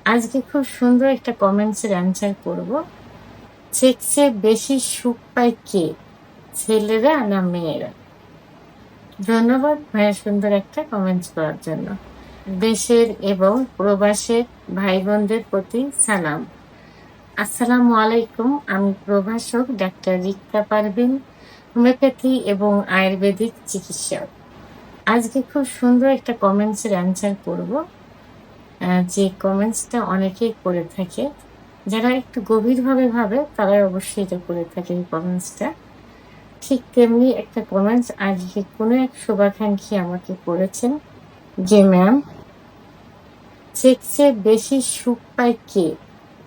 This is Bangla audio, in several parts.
আজকে খুব সুন্দর একটা কমেন্টসের অ্যান্সার করব। সেক্সে বেশি সুখ পায় কে? ছেলেরা না মেয়েরা? ধন্যবাদ ভাইয়া সুন্দর একটা কমেন্টস করার জন্য। দেশের এবং প্রবাসের ভাই বোনদের প্রতি সালাম। আসসালামু আলাইকুম। আমি প্রভাষক ডাক্তার রিক্তা পারভীন, হোমিওপ্যাথি এবং আয়ুর্বেদিক চিকিৎসক। আজকে খুব সুন্দর একটা কমেন্টসের অ্যান্সার করব। যে কমেন্টসটা অনেকেই করে থাকে। যারা একটু গভীরভাবে ভাবে তারা অবশ্যই এটা করে থাকে এই কমেন্টসটা। ঠিক তেমনি একটা কমেন্টস আজকে কোনো এক শুভাকাঙ্ক্ষী আমাকে করেছেন যে, "ম্যাম, সেক্সে বেশি সুখ পায় কে?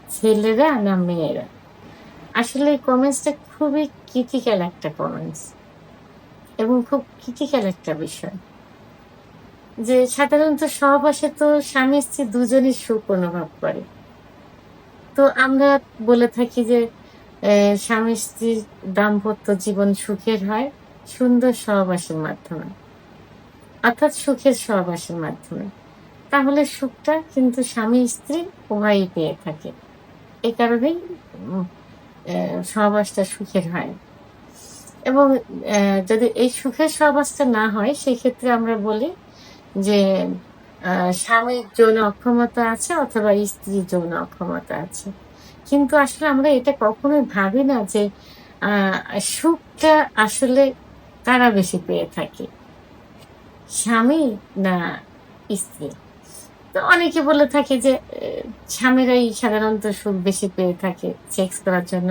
ছেলেরা না মেয়েরা?" আসলে এই কমেন্টসটা খুবই ক্রিটিক্যাল একটা কমেন্টস এবং খুব ক্রিটিক্যাল একটা বিষয়। যে সাধারণত সহবাসে তো স্বামী-স্ত্রী দুজনই সুখ অনুভব করে। তো আমরা বলে থাকি যে স্বামী-স্ত্রীর দাম্পত্য জীবন সুখের হয় সুন্দর সহবাসের মাধ্যমে। অর্থাৎ সুখের সহবাসের মাধ্যমে। তাহলে সুখটা কিন্তু স্বামী-স্ত্রী উভয়ই পেয়ে থাকে। এ কারণেই উম সহবাসটা সুখের হয়। এবং যদি এই সুখের সহবাসটা না হয় সেক্ষেত্রে আমরা বলি যে আ স্বামীর যৌন অক্ষমতা আছে অথবা স্ত্রীর যৌন অক্ষমতা আছে। কিন্তু আসলে আমরা এটা কখনোই ভাবি না যে আ সুখটা আসলে কারা বেশি পেয়ে থাকে? স্বামী না স্ত্রী? তো অনেকে বলে থাকে যে স্বামীরাই সাধারণত সুখ বেশি পেয়ে থাকে। সেক্স করার জন্য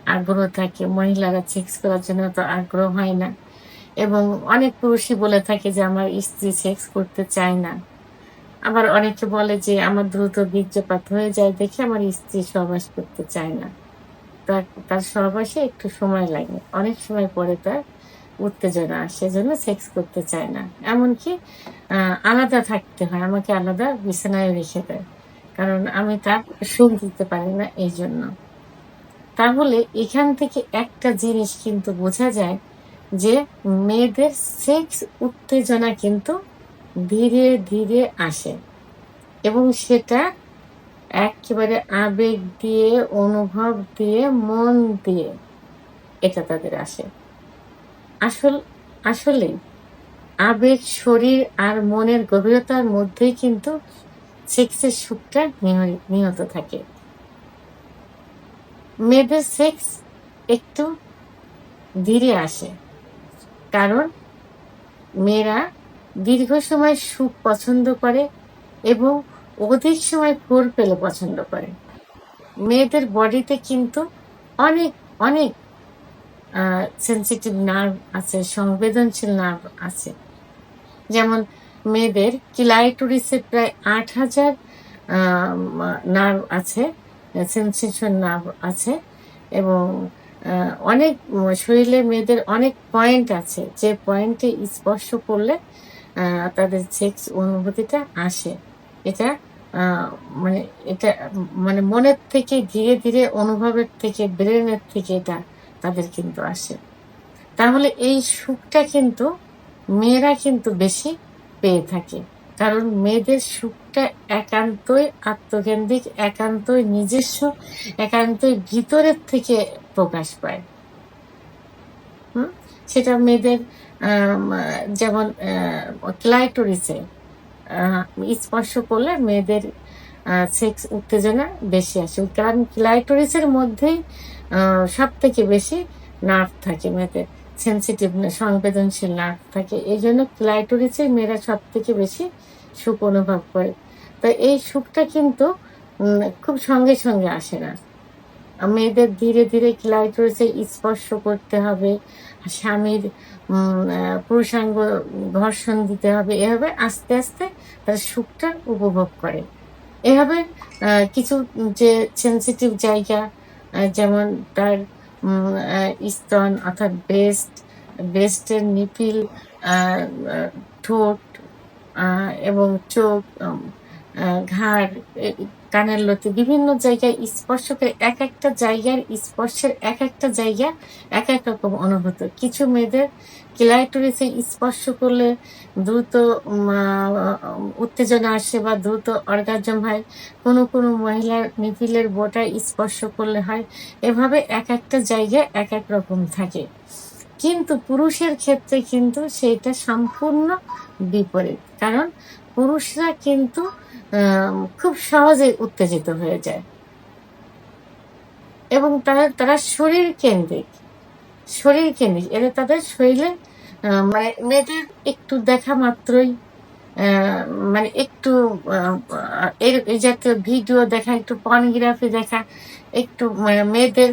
আগ্রহ থাকে। মহিলারা সেক্স করার জন্য অত আগ্রহ হয় না। এবং অনেক পুরুষই বলে থাকে যে আমার স্ত্রী সেক্স করতে চায় না। আবার অনেকে বলে যে আমার দ্রুত বীর্যপাত হয়ে যায় দেখে আমার স্ত্রী সহবাস করতে চায় না। তার সহবাসে একটু সময় লাগে। অনেক সময় পরে তার উত্তেজনা আসে। এজন্য সেক্স করতে চায় না। এমনকি আ আলাদা থাকতে হয়। আমাকে আলাদা বিছানায় রেখে দেয়। কারণ আমি তার সুখ দিতে পারি না এইজন্য। তাহলে এখান থেকে একটা জিনিস কিন্তু বোঝা যায় যে মেয়েদের সেক্স উত্তেজনা কিন্তু ধীরে, ধীরে আসে এবং সেটা এক্কেবারে আবেগ দিয়ে, অনুভব দিয়ে, মন দিয়ে এটা তাদের আসে। আসল আসলেই আবেগ, শরীর আর মনের গভীরতার মধ্যেই কিন্তু সেক্সের সুখটা নিহিত থাকে। মেয়েদের সেক্স একটু ধীরে আসে। কারণ মেয়েরা দীর্ঘ সময় সুখ পছন্দ করে এবং অধিক সময় ফোরপ্লে পছন্দ করে। মেয়েদের বডিতে কিন্তু অনেক, অনেক আ সেনসিটিভ নার্ভ আছে, সংবেদনশীল নার্ভ আছে। যেমন মেয়েদের ক্লাইটোরিসে প্রায় ৮,০০০ আ মা নার্ভ আছে, সেনসেশন নার্ভ আছে এবং আ অনেক শরীরে মেয়েদের অনেক পয়েন্ট আছে, যে পয়েন্টে স্পর্শ করলে আ তাদের সেক্স অনুভূতিটা আসে। এটা আ মানে এটা মানে মনের থেকে ধীরে, ধীরে অনুভবের থেকে, ব্রেনের থেকে এটা তাদের কিন্তু আসে। তাহলে এই সুখটা কিন্তু মেয়েরা কিন্তু বেশি পেয়ে থাকে। কারণ মেয়েদের সুখটা একান্তই আত্মকেন্দ্রিক, একান্তই নিজস্ব, একান্তই ভিতরের থেকে প্রকাশ পায়। হুম? সেটা মেয়েদের আম আ যেমন ক্লাইটোরিসে আ স্পর্শ করলে মেয়েদের সেক্স উত্তেজনা বেশি আসে। কারণ ক্লাইটোরিসের মধ্যেই আ সবথেকে বেশি নার্ভ থাকে মেয়েদের। সেনসিটিভ সংবেদনশীল নার্ভ থাকে। এজন্য ক্লাইটোরিসে মেয়েরা সবথেকে বেশি সুখ অনুভব করে। তো এই সুখটা কিন্তু খুব সঙ্গে, সঙ্গে আসে না। মেয়েদের ধীরে, ধীরে ক্লাইটোরিসে স্পর্শ করতে হবে। স্বামীর পুরুষাঙ্গ ঘর্ষণ দিতে হবে। এভাবে আস্তে, আস্তে তারা সুখটা উপভোগ করে। এভাবে কিছু যে সেনসিটিভ জায়গা যেমন তার স্তন অর্থাৎ ব্রেস্টের নিপিল, আ আ ঠোঁট আ এবং চোখ, আ ঘাড়, কানের লতি বিভিন্ন জায়গায় স্পর্শ করে একেকটা জায়গার স্পর্শের একেকটা জায়গা একেক রকম অনুভূত। কিছু মেয়েদের ক্লাইটোরিসে স্পর্শ করলে দ্রুত উত্তেজনা আসে বা দ্রুত অর্গাজম হয়, কোনো কোনো মহিলার নিপিলের বোটা স্পর্শ করলে হয়। এভাবে এক একটা জায়গায় এক এক রকম থাকে, কিন্তু পুরুষের ক্ষেত্রে কিন্তু সেইটা সম্পূর্ণ বিপরীত। কারণ পুরুষরা কিন্তু খুব সহজে উত্তেজিত হয়ে যায় এবং তারা শরীর কেন্দ্রিক। এরা তাদের শরীরে মানে মেয়েদের একটু দেখা মাত্রই মানে একটু এই জাতীয় ভিডিও দেখা, একটু পর্নোগ্রাফি দেখা, একটু মেয়েদের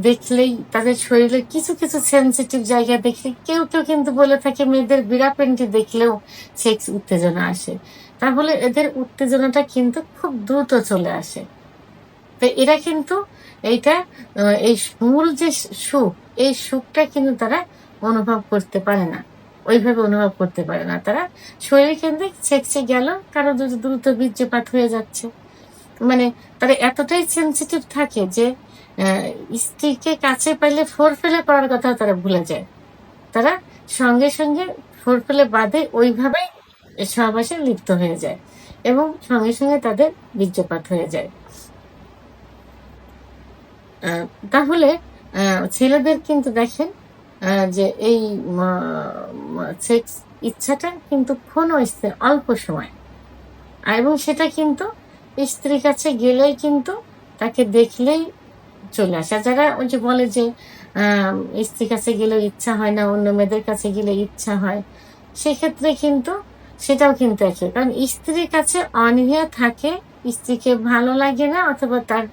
দেখলেই তাদের শরীরে কিছু কিছু সেন্সিটিভ জায়গা দেখলে কেউ কেউ কিন্তু বলে থাকে মেয়েদের বিড়া প্যান্টি দেখলেও সেক্স উত্তেজনা আসে। তাহলে এদের উত্তেজনাটা কিন্তু খুব দ্রুত চলে আসে। তো এরা কিন্তু এইটা এই মূল যে সুখ, এই সুখটা কিন্তু তারা অনুভব করতে পারে না, ওইভাবে অনুভব করতে পারে না। তারা শরীর কেন্দ্রিক, সেক্সে গেল কারো যদি দ্রুত বীর্যপাত হয়ে যাচ্ছে, মানে তারা এতটাই সেন্সিটিভ থাকে যে স্ত্রীকে কাছে পাইলে ফোর ফেলে করার কথা তারা ভুলে যায়। তারা সঙ্গে সঙ্গে ফোর ফেলে বাদে ওইভাবেই সহবাসে লিপ্ত হয়ে যায় এবং সঙ্গে সঙ্গে তাদের বীর্যপাত হয়ে যায়। তাহলে ছেলেদের কিন্তু দেখেন যে এই সেক্স ইচ্ছাটা কিন্তু ক্ষণস্থায়ী, অল্প সময়, এবং সেটা কিন্তু স্ত্রীর কাছে গেলেই কিন্তু তাকে দেখলেই চলে আসে। যারা ওই যে বলে যে স্ত্রীর কাছে গেলেও ইচ্ছা হয় না, অন্য মেয়েদের কাছে গেলে ইচ্ছা হয়, সেক্ষেত্রে কিন্তু সেটাও কিন্তু একই। কারণ স্ত্রীর কাছে অনীহা থাকে, স্ত্রীকে ভালো লাগে না অথবা তার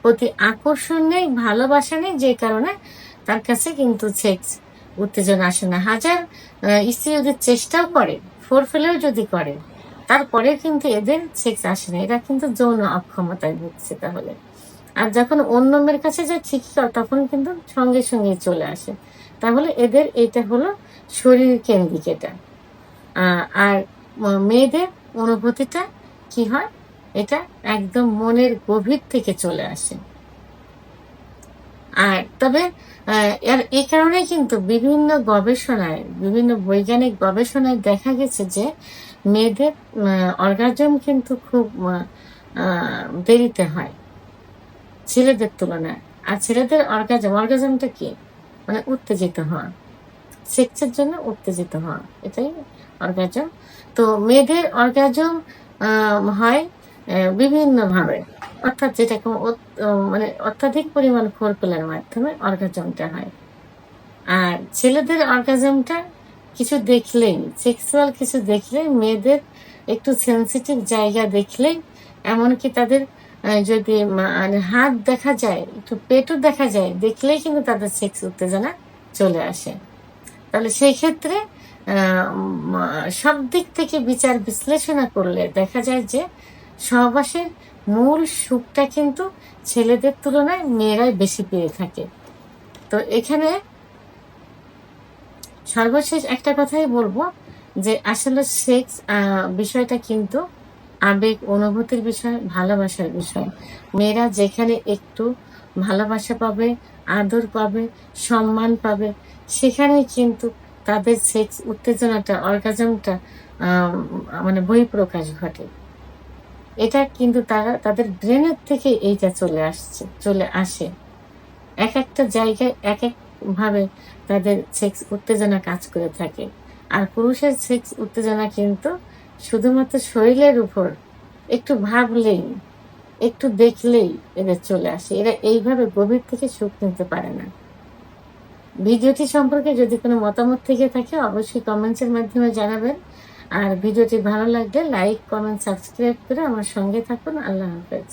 প্রতি আকর্ষণ নেই, ভালোবাসা নেই, যে কারণে তার কাছে কিন্তু সেক্স উত্তেজনা আসে না। হাজার স্ত্রী যদি চেষ্টাও করে, ফোর ফেলেও যদি করে, তারপরে কিন্তু এদের সেক্স আসে না। এরা কিন্তু যৌন অক্ষমতায় ভুগছে। তাহলে আর যখন অন্য মেয়ের কাছে যায় ঠিকই, তখন কিন্তু সঙ্গে সঙ্গে চলে আসে। তাহলে এদের এটা হলো শরীর কেন্দ্রিক। এটা আর মেয়েদের অনুভূতিটা কি হয়, এটা একদম মনের গভীর থেকে চলে আসে। আর তবে এই কারণে কিন্তু বিভিন্ন গবেষণায়, বিভিন্ন বৈজ্ঞানিক গবেষণায় দেখা গেছে যে মেয়েদের অর্গাজম কিন্তু খুব দেরিতে হয় ছেলেদের তুলনায়। আর ছেলেদের অর্গাজমটা কি, মানে উত্তেজিত হওয়া, সেক্সের জন্য উত্তেজিত হওয়া, এটাই অর্গাজম। তো মেয়েদের অর্গাজম হয় বিভিন্নভাবে, অর্থাৎ যেটাকে মানে অত্যাধিক পরিমাণ ফোরপ্লের মাধ্যমে অর্গাজমটা হয়। আর ছেলেদের অর্গাজমটা কিছু দেখলেই, সেক্সুয়াল কিছু দেখলেই, মেয়েদের একটু সেন্সিটিভ জায়গা দেখলেই, এমনকি তাদের যদি মানে হাত দেখা যায়, একটু পেটও দেখা যায়, দেখলেই কিন্তু তাদের সেক্স উত্তেজনা চলে আসে। তাহলে সেই ক্ষেত্রে সব দিক থেকে বিচার বিশ্লেষণা করলে দেখা যায় যে সহবাসের মূল সুখটা কিন্তু ছেলেদের তুলনায় মেয়েরাই বেশি পেয়ে থাকে। তো এখানে সর্বশেষ একটা কথাই বলবো যে আসলে সেক্স বিষয়টা কিন্তু আবেগ, অনুভূতির বিষয়, ভালোবাসার বিষয়। মেয়েরা যেখানে একটু ভালোবাসা পাবে, আদর পাবে, সম্মান পাবে, সেখানে কিন্তু তাদের সেক্স উত্তেজনাটা, অর্গাজমটা মানে বহিঃপ্রকাশ ঘটে। এটা কিন্তু তাদের ব্রেনের থেকে এইটা চলে আসে। এক একটা জায়গায় এক একভাবে তাদের সেক্স উত্তেজনা কাজ করে থাকে। আর পুরুষের সেক্স উত্তেজনা কিন্তু শুধুমাত্র শরীরের উপর একটু ভাবলেই, একটু দেখলেই এদের চলে আসে। এরা এইভাবে গভীর থেকে সুখ নিতে পারে না। ভিডিওটি সম্পর্কে যদি কোনো মতামত থেকে থাকে অবশ্যই কমেন্টসের মাধ্যমে জানাবেন। আর ভিডিওটি ভালো লাগলে লাইক, কমেন্ট, সাবস্ক্রাইব করে আমার সঙ্গে থাকুন। আল্লাহ হাফেজ।